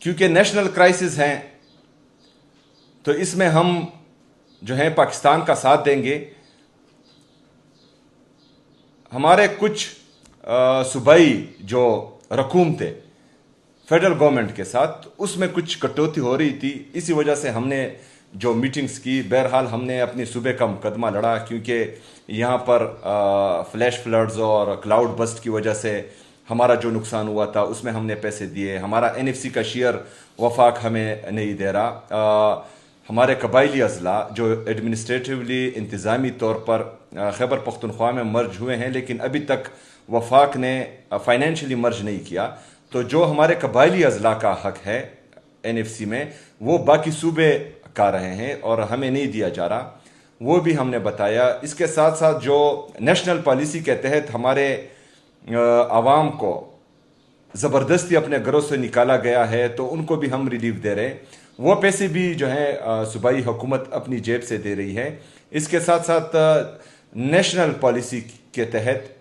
کیونکہ national crisis ہیں تو اس میں ہم جو ہیں پاکستان کا ساتھ دیں گے. ہمارے کچھ صوبائی جو رقوم تھے فیڈرل گورنمنٹ کے ساتھ اس میں کچھ کٹوتی ہو رہی تھی. اسی وجہ سے ہم نے جو میٹنگز کی، بہرحال ہم نے اپنی صوبے کا مقدمہ لڑا، کیونکہ یہاں پر فلیش فلڈز اور کلاؤڈ بسٹ کی وجہ سے ہمارا جو نقصان ہوا تھا اس میں ہم نے پیسے دیے. ہمارا NFC کا شیئر وفاق ہمیں نہیں دے رہا. ہمارے قبائلی اضلاع جو ایڈمنسٹریٹولی انتظامی طور پر خیبر پختونخوا میں مرج ہوئے ہیں لیکن ابھی تک وفاق نے فائنینشلی مرج نہیں کیا، تو جو ہمارے قبائلی اضلاع کا حق ہے NFC میں وہ باقی صوبے کا رہے ہیں اور ہمیں نہیں دیا جا رہا. وہ بھی ہم نے بتایا. اس کے ساتھ ساتھ جو نیشنل پالیسی کے تحت ہمارے عوام کو زبردستی اپنے گھروں سے نکالا گیا ہے تو ان کو بھی ہم ریلیف دے رہے ہیں. وہ پیسے بھی جو ہیں صوبائی حکومت اپنی جیب سے دے رہی ہے. اس کے ساتھ ساتھ نیشنل پالیسی کے تحت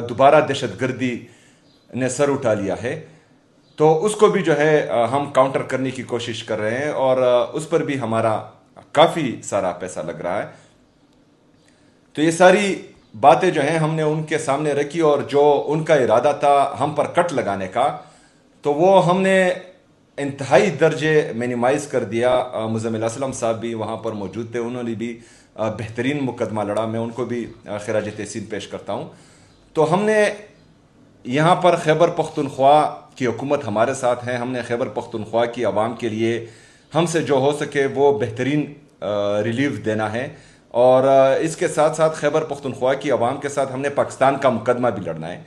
دوبارہ دہشت گردی نے سر اٹھا لیا ہے تو اس کو بھی جو ہے ہم کاؤنٹر کرنے کی کوشش کر رہے ہیں اور اس پر بھی ہمارا کافی سارا پیسہ لگ رہا ہے. تو یہ ساری باتیں جو ہیں ہم نے ان کے سامنے رکھی اور جو ان کا ارادہ تھا ہم پر کٹ لگانے کا تو وہ ہم نے انتہائی درجے مینیمائز کر دیا. مزمل اسلم صاحب بھی وہاں پر موجود تھے، انہوں نے بھی بہترین مقدمہ لڑا. میں ان کو بھی خراج تحسین پیش کرتا ہوں. تو ہم نے یہاں پر خیبر پختونخوا کی حکومت ہمارے ساتھ ہیں. ہم نے خیبر پختونخوا کی عوام کے لیے ہم سے جو ہو سکے وہ بہترین ریلیف دینا ہے اور اس کے ساتھ ساتھ خیبر پختونخوا کی عوام کے ساتھ ہم نے پاکستان کا مقدمہ بھی لڑنا ہے.